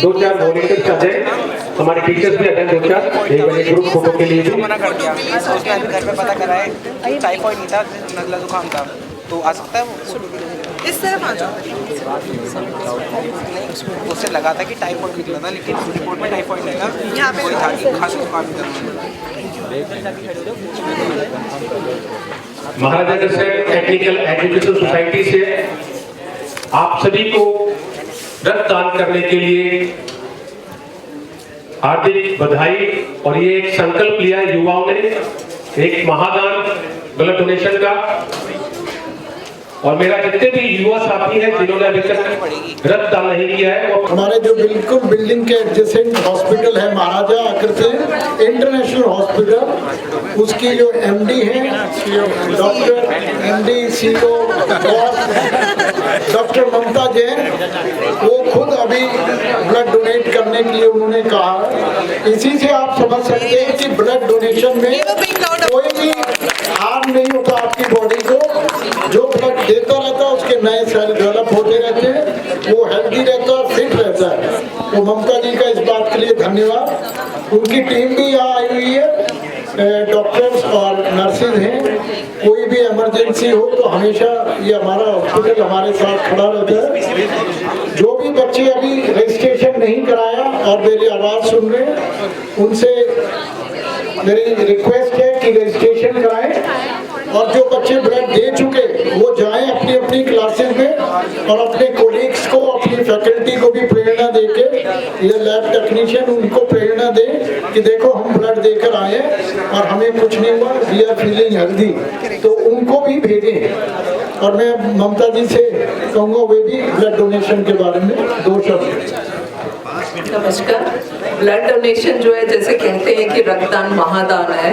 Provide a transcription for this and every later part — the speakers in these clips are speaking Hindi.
दो चार वॉलंटियर्स आ जाए, हमारे टीचर्स भी आ जाए दो चार, एक बजे ग्रुप फोटो के लिए भी। मना कर दिया, उसके बाद घर पे पता कराए टाइफाइड नहीं था, नज़ला जुकाम था, तो आ सकता है वो इस तरफ आ जाओ। नहीं, उससे लगा था कि टाइफाइड निकला था, लेकिन रिपोर्ट में टाइफाइड नहीं था, यहाँ पे वही था कि खांसी जुकाम था। महाराजा टेक्निकल एजुकेशन सोसाइटी से आप सभी को रक्तदान करने के लिए हार्दिक बधाई। और ये एक संकल्प लिया युवाओं ने, एक महादान ब्लड डोनेशन का। और मेरा जितने भी युवा साथी हैं जिन्होंने अभी तक रक्तदान नहीं किया है, वो हमारे जो बिल्कुल बिल्डिंग के एडजेसेंट हॉस्पिटल है महाराजा आकृति इंटरनेशनल हॉस्पिटल, उसकी जो एमडी है डॉक्टर एमडी सीओ डॉक्टर ममता जैन, वो खुद अभी ब्लड डोनेट करने के लिए उन्होंने कहा। इसी से आप समझ सकते हैं कि ब्लड डोनेशन में कोई भी हार्म नहीं होता आपकी बॉडी को। जो ब्लड देता रहता है उसके नए सेल डेवलप होते रहते हैं, वो हेल्दी रहता है, फिट रहता है। तो ममता जी का इस बात के लिए धन्यवाद। उनकी टीम भी यहाँ आई हुई है, डॉक्टर्स और नर्सेज हैं। कोई भी इमरजेंसी हो तो हमेशा ये हमारा हॉस्पिटल हमारे साथ खड़ा रहता है। जो भी बच्चे अभी रजिस्ट्रेशन नहीं कराया और मेरी आवाज़ सुन रहे हैं, उनसे मेरी रिक्वेस्ट है कि रजिस्ट्रेशन कराएं। और जो बच्चे ब्लड दे चुके वो जाएं अपनी अपनी क्लासेस में और अपने कोलीग्स को, अपनी फैकल्टी को भी प्रेरणा देके, ये लैब टेक्नीशियन उनको प्रेरणा दे कि देखो हम ब्लड देकर आए और हमें कुछ नहीं हुआ, वी आर फीलिंग हेल्दी, तो उनको भी भेजें। और मैं ममता जी से कहूँगा वे भी ब्लड डोनेशन के बारे में दो शब्द। नमस्कार। ब्लड डोनेशन जो है, जैसे कहते हैं कि रक्तदान महादान है,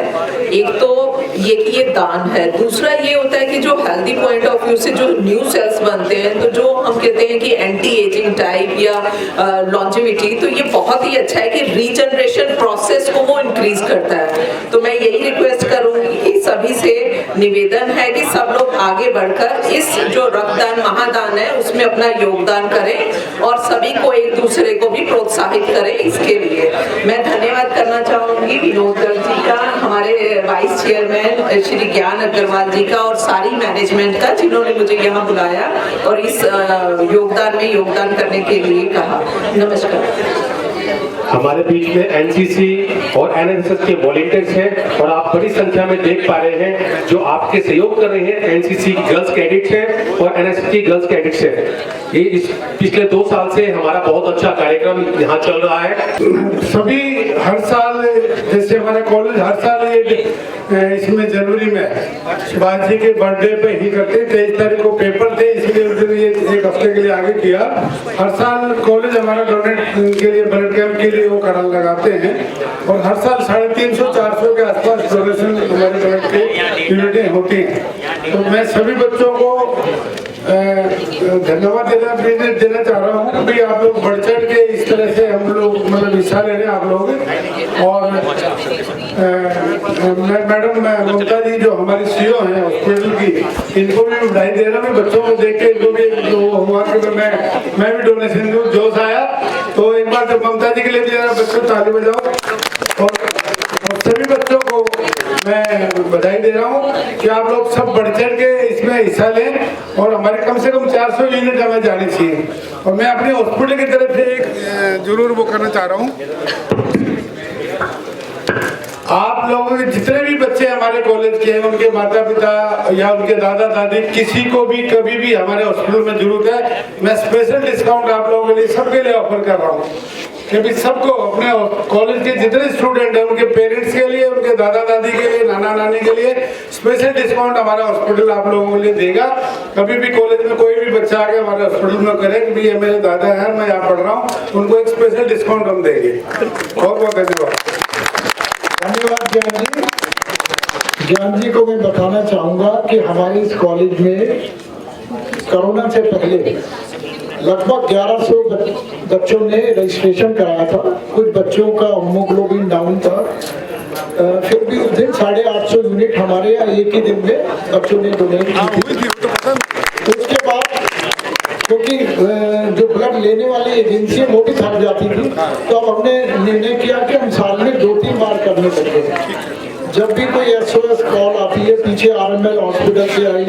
एक तो ये दान है, दूसरा ये होता है कि जो हेल्दी पॉइंट ऑफ व्यू से जो न्यू सेल्स बनते हैं, तो जो हम कहते हैं कि एंटी एजिंग टाइप या लॉन्जेविटी, तो ये बहुत ही अच्छा है कि रीजनरेशन प्रोसेस को वो इंक्रीज करता है। तो मैं यही रिक्वेस्ट करूंगी कि सभी से निवेदन है कि सब लोग आगे बढ़कर इस जो रक्तदान महादान है उसमें अपना योगदान करें और सभी को एक दूसरे को भी प्रोत्साहित करें। इसके लिए मैं धन्यवाद करना चाहूंगी विनोद गर्ग जी का, हमारे वाइस चेयरमैन श्री ज्ञान अग्रवाल जी का और सारी मैनेजमेंट का, जिन्होंने मुझे यहाँ बुलाया और इस योगदान में योगदान करने के लिए कहा। नमस्कार। हमारे बीच में एनसीसी और एनएसएस के वॉलंटियर्स हैं और आप बड़ी संख्या में देख पा रहे हैं जो आपके सहयोग कर रहे हैं। एनसीसी की गर्ल्स कैडेट्स हैं और एनएसएस की गर्ल्स कैडेट्स हैं। ये इस पिछले 2 साल से हमारा बहुत अच्छा कार्यक्रम यहाँ चल रहा है। सभी हर साल, जैसे हमारा कॉलेज हर साल ये इसमें जनवरी में सुभाष जी के बर्थडे पे ही करते, 23 तारीख को पेपर थे, इसलिए उन्होंने ये एक हफ्ते के लिए आगे किया। हर साल कॉलेज हमारा डोनेट के लिए, ब्लड कैंप के लिए वो करा लगाते हैं और हर साल 350-400 के आसपास डोनेशन हमारे ब्लड की यूनिटें होती हैं। तो मैं सभी बच्चों को धन्यवाद देना चाह रहा हूँ कि आप लोग बढ़ चढ़ के इस तरह से हम लोग मतलब हिस्सा ले रहे हैं आप लोग। और मैडम ममता जी जो हमारी सीईओ हैं हॉस्पिटल की, इनको भी बधाई दे रहा हूँ। बच्चों को देख के इनको भी हुआ कि मैं भी डोनेशन दूँ, जोश आया। तो एक बार जब ममता जी के लिए भी जरा बच्चों ताली बजाओ। और सभी बच्चों को मैं बधाई दे रहा हूँ कि आप लोग सब बढ़ चढ़ के इसमें हिस्सा लें और हमारे कम से कम 400 यूनिट हमें जानी चाहिए। और मैं अपने हॉस्पिटल की तरफ से एक जरूर वो करना चाह रहा हूँ, आप लोगों के जितने भी बच्चे हमारे कॉलेज के हैं, उनके माता पिता या उनके दादा दादी, किसी को भी कभी भी हमारे हॉस्पिटल में जरूरत है, मैं स्पेशल डिस्काउंट आप लोगों के लिए सबके लिए ऑफर कर रहा हूँ। क्योंकि सबको अपने कॉलेज के जितने स्टूडेंट हैं उनके पेरेंट्स के लिए, उनके दादा दादी के लिए, नाना नानी के लिए स्पेशल डिस्काउंट हमारा हॉस्पिटल आप लोगों के लिए देगा। कभी भी कॉलेज में कोई भी बच्चा आके हमारे हॉस्पिटल में करे कि ये मेरे दादा हैं, मैं यहाँ पढ़ रहा हूँ, उनको एक स्पेशल डिस्काउंट हम देंगे। बहुत बहुत धन्यवाद। धन्यवाद ज्ञान जी। ज्ञान जी को मैं बताना चाहूँगा कि हमारे इस कॉलेज में कोरोना से पहले लगभग 1100 बच्चों ने रजिस्ट्रेशन कराया था। कुछ बच्चों का हीमोग्लोबिन डाउन था, फिर भी उस दिन 850 यूनिट हमारे यहाँ एक ही दिन में बच्चों ने डोनेट की थी। उसके बाद क्योंकि जो ब्लड देने वाली एजेंसी वो भी थक जाती थी, तो अब हमने निर्णय किया कि हम साल में 2-3 बार करने लगे। जब भी कोई SOS कॉल आती है, पीछे RML हॉस्पिटल से आई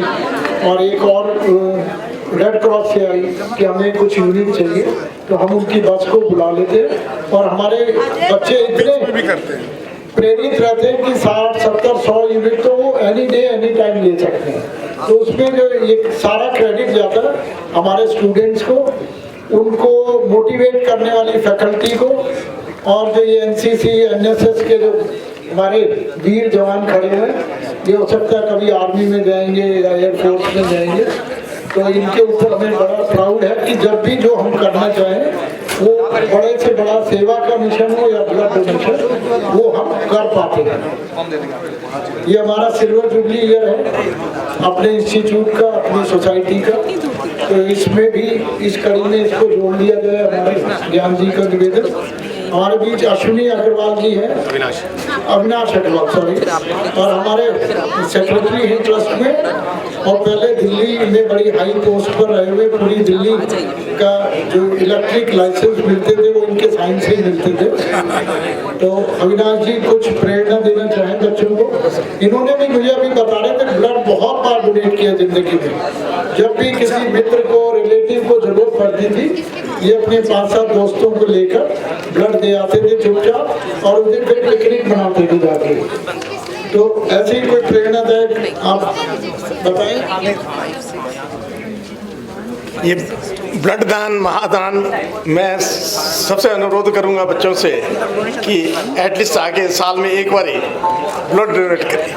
और एक और रेड क्रॉस से आई कि हमें कुछ यूनिट चाहिए, तो हम उनकी बस को बुला लेते और हमारे बच्चे इतने प्रेरित रहते हैं कि 60, 70, 100 यूनिट तो वो एनी डे एनी टाइम ले सकते हैं। तो उसमें जो ये सारा क्रेडिट जाता है हमारे स्टूडेंट्स को, उनको मोटिवेट करने वाली फैकल्टी को, और जो ये NCC NSS के जो हमारे वीर जवान खड़े हैं, ये हो सकता है कभी आर्मी में जाएंगे या एयरफोर्स में जाएंगे, तो इनके ऊपर हमें बड़ा प्राउड है कि जब भी जो हम करना चाहें वो बड़े से बड़ा सेवा का मिशन हो या ब्लड डोनेशन, वो हम कर पाते हैं। ये हमारा सिल्वर जुबली ईयर है अपने इंस्टीट्यूट का, अपनी सोसाइटी का, तो इसमें भी इस कड़ी में इसको जोड़ लिया जाए। हमारे ज्ञान जी का निवेदन। हमारे बीच अश्विनी अग्रवाल जी हैं, अविनाश अग्रवाल सॉरी, और हमारे सेक्रेटरी हैं ट्रस्ट में, और पहले दिल्ली में बड़ी हाई पोस्ट पर रहे हुए, पूरी दिल्ली का जो इलेक्ट्रिक लाइसेंस मिलते थे वो इनके साइन से ही मिलते थे। तो अविनाश जी कुछ प्रेरणा देना चाहें बच्चों को। इन्होंने भी मुझे अभी बता रहे थे ब्लड बहुत बार डोनेट किया जिंदगी में, जब भी किसी मित्र को रिलेटिव को जरूरत पड़ती थी ये अपने 5-7 दोस्तों को लेकर ब्लड दे आते थे चुपचाप, और उस दिन फिर पिकनिक मनाते थे जाके। तो ऐसे ही कोई प्रेरणादायक आप बताएं। ये ब्लड दान महादान, मैं सबसे अनुरोध करूंगा बच्चों से कि एटलीस्ट आगे साल में एक बार ही ब्लड डोनेट करें,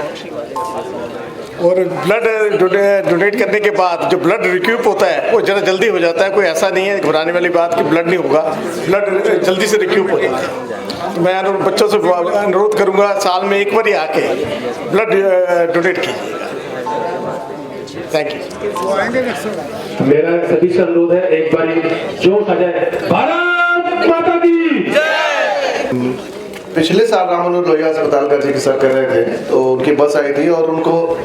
और ब्लड डोनेट करने के बाद जो ब्लड रिक्यूप होता है वो ज़रा जल्दी हो जाता है। कोई ऐसा नहीं है घबराने वाली बात कि ब्लड नहीं होगा, ब्लड जल्दी से रिक्यूप हो जाता है। मैं बच्चों से अनुरोध करूंगा साल में एक बार ही आके ब्लड डोनेट कीजिएगा। Thank you. मेरा सभी से अनुरोध है, एक बार जोश आ जाए, भारत माता की जय। पिछले साल रामानुज लोहिया अस्पताल का जिक्र सर कर रहे थे, तो उनकी बस आई थी और उनको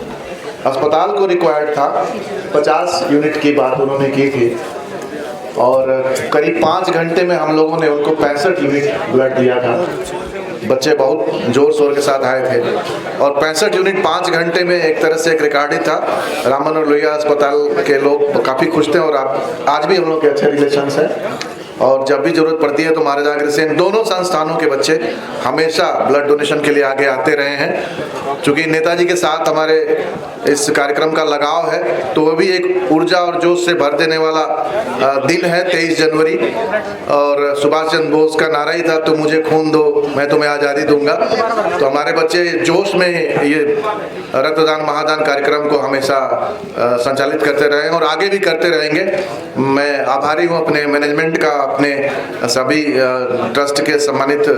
अस्पताल को रिक्वायर्ड था 50 यूनिट की बात उन्होंने की थी, और करीब 5 घंटे में हम लोगों ने उनको 65 यूनिट ब्लड दिया था। बच्चे बहुत जोर शोर के साथ आए थे, और 65 यूनिट 5 घंटे में एक तरह से एक रिकॉर्ड ही था। रामानुज लोहिया अस्पताल के लोग काफ़ी खुश थे, और आज भी हम लोग के अच्छे रिलेशंस हैं, और जब भी जरूरत पड़ती है तो महाराज अग्रसेन दोनों संस्थानों के बच्चे हमेशा ब्लड डोनेशन के लिए आगे आते रहे हैं। चूँकि नेताजी के साथ हमारे इस कार्यक्रम का लगाव है, तो वो भी एक ऊर्जा और जोश से भर देने वाला दिन है 23 जनवरी, और सुभाष चंद्र बोस का नारा ही था, तुम मुझे खून दो मैं तुम्हें आज़ादी दूंगा। तो हमारे बच्चे जोश में ये रक्तदान महादान कार्यक्रम को हमेशा संचालित करते रहे और आगे भी करते रहेंगे। मैं आभारी हूँ अपने मैनेजमेंट का, अपने सभी ट्रस्ट के सम्मानित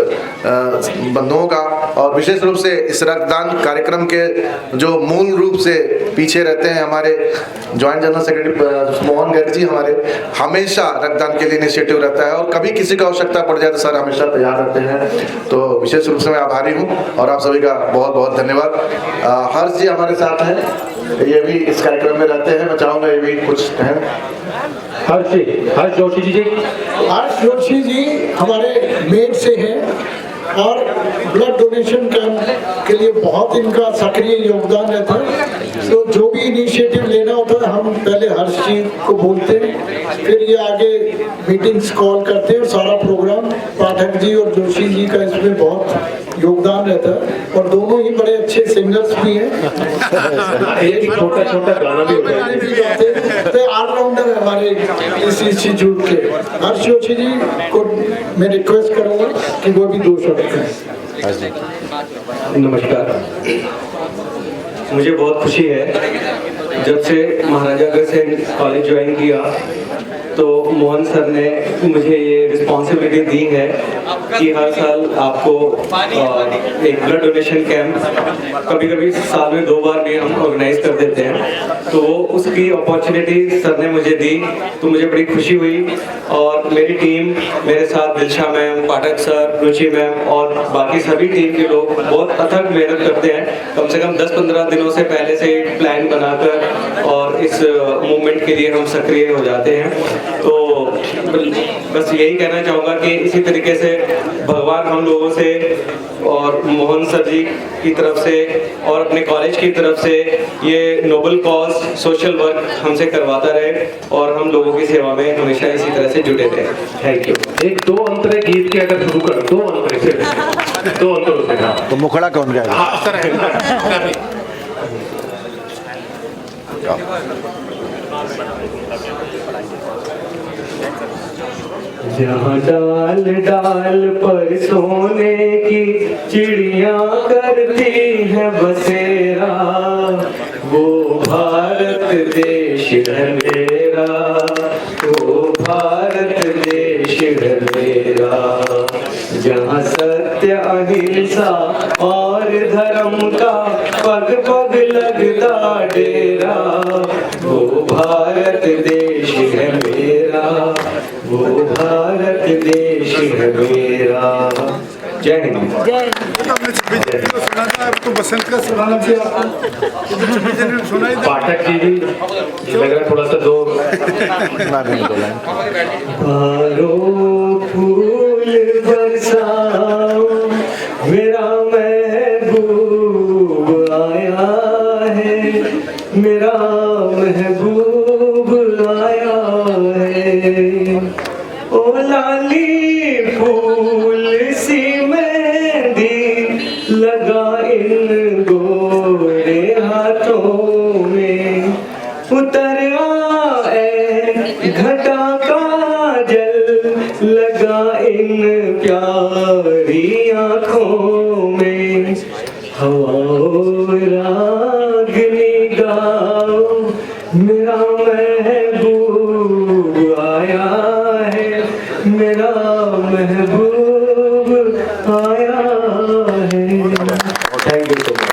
बंधुओं का, और विशेष रूप से इस रक्तदान कार्यक्रम के जो मूल रूप से पीछे रहते हैं हमारे joint general secretary Mohan Garg ji, हमारे हमेशा रक्तदान के लिए इनिशिएटिव रहता है, और कभी किसी को आवश्यकता पड़ जाए तो सर हमेशा तैयार रहते हैं। तो विशेष रूप से मैं आभारी हूँ, और आप सभी का बहुत बहुत धन्यवाद। हर्ष जी हमारे साथ हैं, ये भी इस कार्यक्रम में रहते हैं, मैं चाहूँगा ये भी कुछ कहें। हर्ष जोशी जी। हर्ष जोशी जी हमारे मेड से हैं, और ब्लड डोनेशन कैंप के लिए बहुत इनका सक्रिय योगदान रहता है। तो जो भी इनिशिएटिव लेना होता है हम पहले हर्ष जी को बोलते हैं, फिर ये आगे मीटिंग्स कॉल करते हैं। सारा प्रोग्राम पाठक जी और जोशी जी का इसमें बहुत योगदान रहता है, और दोनों ही बड़े अच्छे सिंगर्स भी हैं। एक छोटा छोटा गाना भी गाते हैं, ऑलराउंडर है हमारे इस इंस्टीट्यूट के। हर्ष जोशी जी को मैं रिक्वेस्ट करूँगा कि वो भी 2 शब्द कहें। नमस्कार, मुझे बहुत खुशी है जब से महाराजा अग्रसेन कॉलेज ज्वाइन किया तो मोहन सर ने मुझे ये रिस्पॉन्सिबिलिटी दी है कि हर साल आपको एक ब्लड डोनेशन कैंप कभी कभी साल में 2 बार भी हम ऑर्गेनाइज कर देते हैं, तो वो उसकी अपॉर्चुनिटी सर ने मुझे दी, तो मुझे बड़ी खुशी हुई। और मेरी टीम, मेरे साथ दिलशा मैम, पाठक सर, रुचि मैम और बाकी सभी टीम के लोग बहुत अथक मेहनत करते हैं। कम से कम 10-15 दिनों से पहले से प्लान बनाकर और इस मूवमेंट के लिए हम सक्रिय हो जाते हैं। तो बस यही कहना चाहूँगा कि इसी तरीके से भगवान हम लोगों से और मोहन सर जी की तरफ से और अपने कॉलेज की तरफ से ये नोबल कॉज सोशल वर्क हमसे करवाता रहे और हम लोगों की सेवा में हमेशा इसी तरह से जुटे रहे। Thank you. एक 2 अंतरे गीत के अगर शुरू कर 2 अंतरे से 2 अंतरों से हाँ। तो मुखड़ा कौन गाएगा? हाँ, सर है। जहाँ डाल डाल पर सोने की चिड़िया करती है बसेरा, वो भारत देश है मेरा, वो भारत देश है मेरा। जहाँ सत्य अहिंसा और धर्म का पग पग लगता डेरा, वो भारत देश है मेरा, वो भारत देश है मेरा। जय हिंद। हमने 26 जनवरी को सुना था, अब तो बसंत का सुनाना भी आपको 26 जनवरी को सुनाई था। पाठक जी भी लग रहा थोड़ा सा 2 फूल बरसाओ, मेरा महबूब आया है, मेरा महबूब आया है। ओ लाली फूल सी मेहंदी लगा इन गोरे हाथों में, उतर आए घटा का जल लगा इन प्यारी आँखों में। हवाओं रागनी गाओ, मेरा महबूब आया है, मेरा महबूब आया है। Thank you so much.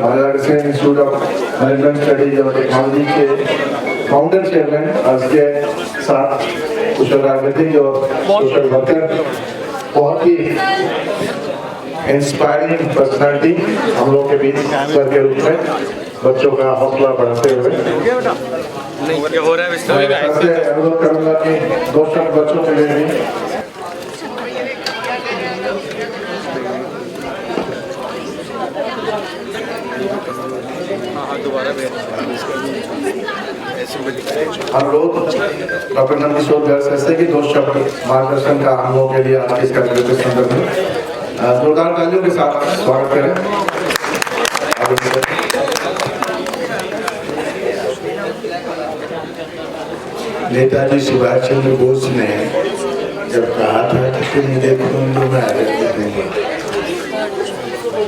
Maharashtra institute of management studies और टेक्नोलॉजी के फाउंडर चेयरमैन आज के साथ कुशल राजनीतिक और सोशल वर्कर, बहुत ही इंस्पायरिंग पर्सनालिटी हम लोग के बीच सर के रूप में बच्चों का हौसला बढ़ाते हुए अनुरोध करूंगा कि दो शब्द बच्चों के लिए भी अनुरोध डॉक्टर नंदकिशोर गर्ग से कि दो शब्द मार्गदर्शन का हम लोगों के लिए आज इस कार्यक्रम के संदर्भ में जोरदार तालियों के साथ स्वागत करें। नेताजी सुभाष चंद्र बोस ने जब कहा था कि तुम मुझे कुंभ में आजादी देंगे,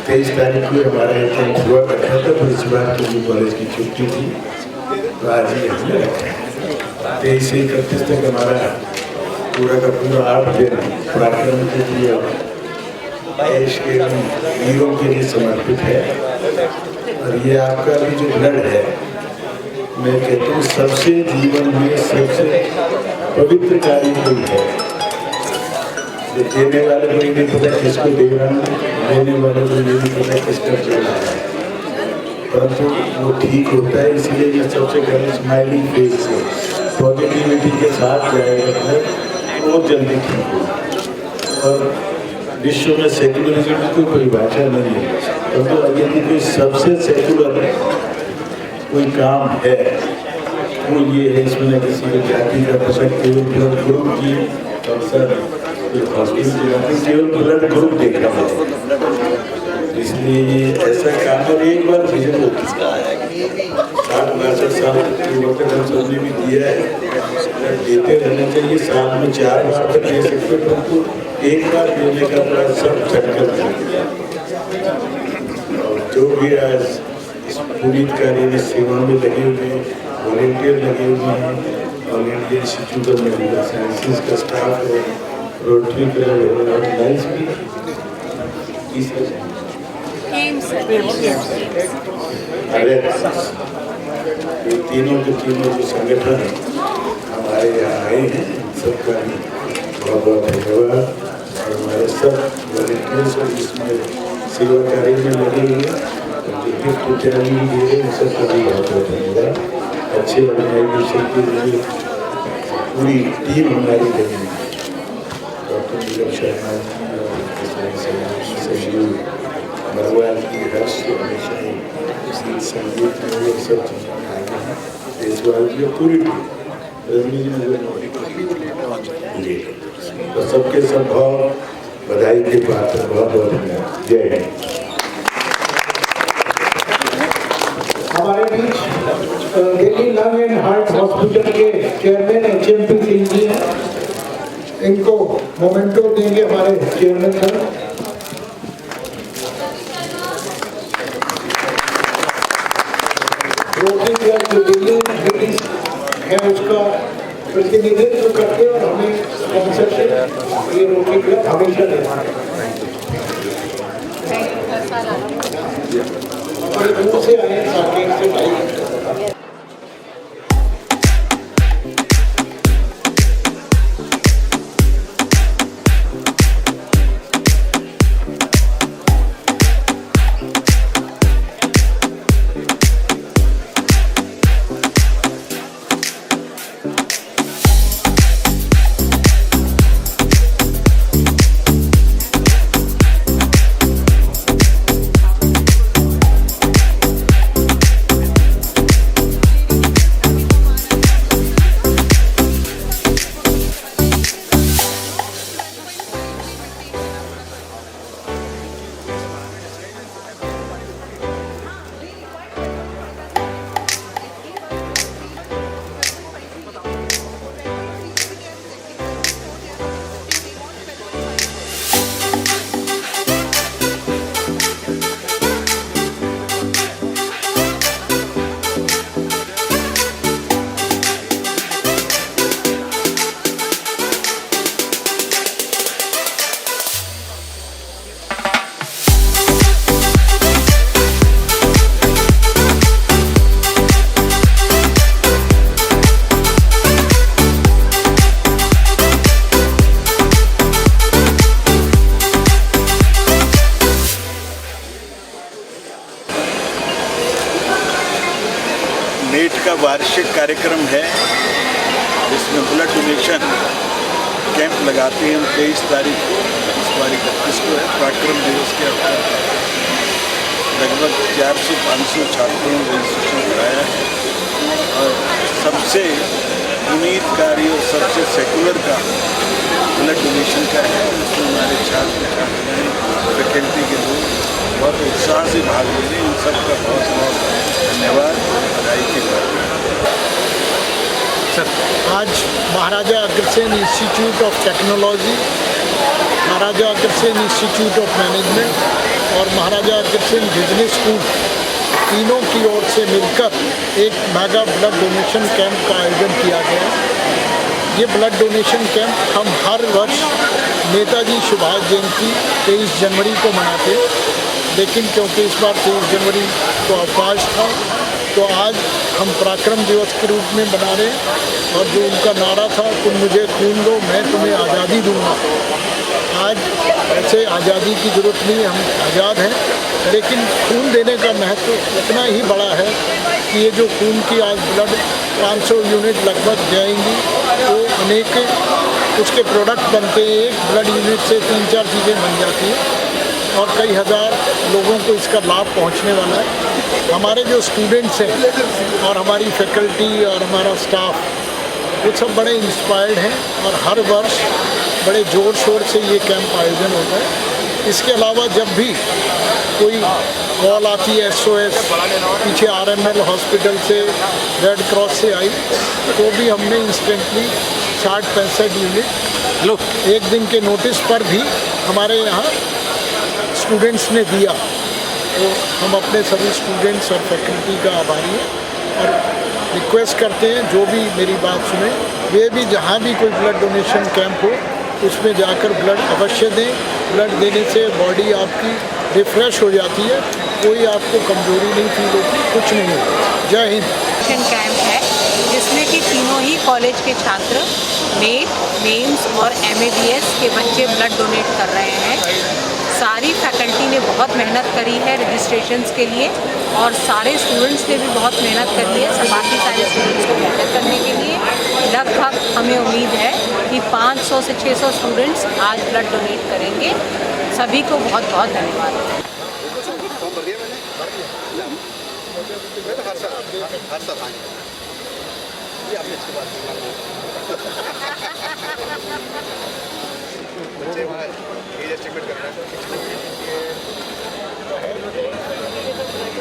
23 तारीख को हमारा एक हुआ बैठा था, तो इस बार तो कॉलेज की छुट्टी थी, तो आज ही हमने रखा 23 से 31 तक हमारा पूरा का पूरा 8 दिन पराक्रम के लिए देश के वीरों के लिए समर्पित है। और ये आपका भी जो ब्लड है, मैं कहता हूँ सबसे जीवन में सबसे पवित्र कार्य कोई है। जो देने वाले को नहीं पता किसको दे रहा हूँ, देने वाले को नहीं पता किसका चल रहा है, परंतु वो ठीक होता है। इसलिए मैं सबसे पहले स्माइलिंग फेस से पॉजिटिविटी के साथ जाएगा और जल्दी ठीक हो। और विश्व में सेकुलरिज्म की कोई भाषा नहीं है, परंतु यदि कोई सबसे सेकुलर कोई काम है वो ये है, इसमें न किसी को जाति का पता, केवल ग्रुप की अवसर केवल ब्लड ग्रुप देखा है। इसलिए ये ऐसा काम है, एक बार विजन होता है 60-62 भी दिया है, देते रहना चाहिए। साल में 4 बार तक दे सकते, परंतु एक बार देने का बड़ा सब चक्कर है। जो भी आज इस पूरी कार्य में सेवा में लगे हुए हैं, वॉलेंटियर लगे हुए हैं, all India institute of medical sciences का स्टाफ है, रोटरी क्लब है, लाइन्स भी अरे ये तीनों के तीनों जो संगठन हमारे यहाँ आए हैं, सबका बहुत बहुत धन्यवाद। और हमारे सब वॉलेंटियर्स और इसमें सेवा कार्य में लगे हुए गिफ्ट ट्रेनिंग दिए, सबका भी बहुत बहुत धन्यवाद। अच्छे ऑर्गेनाइजेशन के लिए पूरी टीम हमारी लगी है, डॉक्टर नीलम शर्मा संजीव मरवाल की हर्ष हमेशा ही संगीत में ये सब चीज़ें आगे हैं, देशवाल की पूरी टीम रजनी जी तो सबके सब बहुत बधाई के पात्र, बहुत बहुत धन्यवाद। जय हिंद। हमारे बीच Delhi lung and heart hospital के चेयरमैन HMP सिंह जी हैं, इनको मोमेंटो देंगे हमारे चेयरमैन सर। रोटरी क्लब जो दिल्ली है उसका प्रतिनिधित्व करते और हमें स्पॉन्सरशिप ये रोटरी क्लब हमेशा देता है। दूर से आए साकेत से का वार्षिक कार्यक्रम है जिसमें ब्लड डोनेशन कैंप लगाते हैं हम 23 तारीख को, इस बार 31 को है। पराक्रम दिवस के अवसर पर लगभग 400-500 छात्रों ने रजिस्ट्रेशन कराया है और सबसे उम्मीदकारी और सबसे सेकुलर का ब्लड डोनेशन का है। इसमें हमारे छात्र छात्राएँ फैकल्टी के लोग बहुत उत्साह से भाग ले रहे हैं। इन सबका बहुत बहुत धन्यवाद, बधाई के बाद। आज Maharaja Agrasen institute of technology, Maharaja Agrasen institute of management और महाराजा अग्रसेन बिजनेस स्कूल तीनों की ओर से मिलकर एक मेगा ब्लड डोनेशन कैंप का आयोजन किया गया। ये ब्लड डोनेशन कैंप हम हर वर्ष नेताजी सुभाष जयंती 23 जनवरी को मनाते, लेकिन क्योंकि इस बार 23 जनवरी को अवकाश था तो आज हम पराक्रम दिवस के रूप में मना रहे हैं। और जो उनका नारा था, तुम मुझे खून दो मैं तुम्हें आज़ादी दूंगा, आज ऐसे आज़ादी की ज़रूरत नहीं, हम आज़ाद हैं, लेकिन खून देने का महत्व इतना ही बड़ा है कि ये जो खून की आज ब्लड 500 यूनिट लगभग जाएंगी, वो अनेक उसके प्रोडक्ट बनते हैं। एक ब्लड यूनिट से 3-4 चीज़ें बन जाती हैं और कई हज़ार लोगों को इसका लाभ पहुंचने वाला है। हमारे जो स्टूडेंट्स हैं और हमारी फैकल्टी और हमारा स्टाफ, वो सब बड़े इंस्पायर्ड हैं और हर वर्ष बड़े ज़ोर शोर से ये कैंप आयोजन होता है। इसके अलावा जब भी कोई कॉल आती है SOS, पीछे RML हॉस्पिटल से, रेड क्रॉस से आई, तो भी हमने इंस्टेंटली 60-65 यूनिट एक दिन के नोटिस पर भी हमारे यहाँ स्टूडेंट्स ने दिया। तो हम अपने सभी स्टूडेंट्स और फैकल्टी का आभारी हैं और रिक्वेस्ट करते हैं जो भी मेरी बात सुने, वे भी जहाँ भी कोई ब्लड डोनेशन कैंप हो उसमें जाकर ब्लड अवश्य दें। ब्लड देने से बॉडी आपकी रिफ्रेश हो जाती है, कोई आपको कमजोरी नहीं फील होती, कुछ नहीं होता। जय हिंद। कैंप है जिसमें कि तीनों ही कॉलेज के छात्र नीट, मेंस और MABS के बच्चे ब्लड डोनेट कर रहे हैं। सारी फैकल्टी ने बहुत मेहनत करी है रजिस्ट्रेशंस के लिए और सारे स्टूडेंट्स ने भी बहुत मेहनत करी है बाकी सारे स्टूडेंट्स को बेहतर करने के लिए। लगभग हमें उम्मीद है कि 500 से 600 स्टूडेंट्स आज ब्लड डोनेट करेंगे। सभी को बहुत बहुत धन्यवाद। बच्चे वहाँ एज एस्टिमेट कर रहे हैं।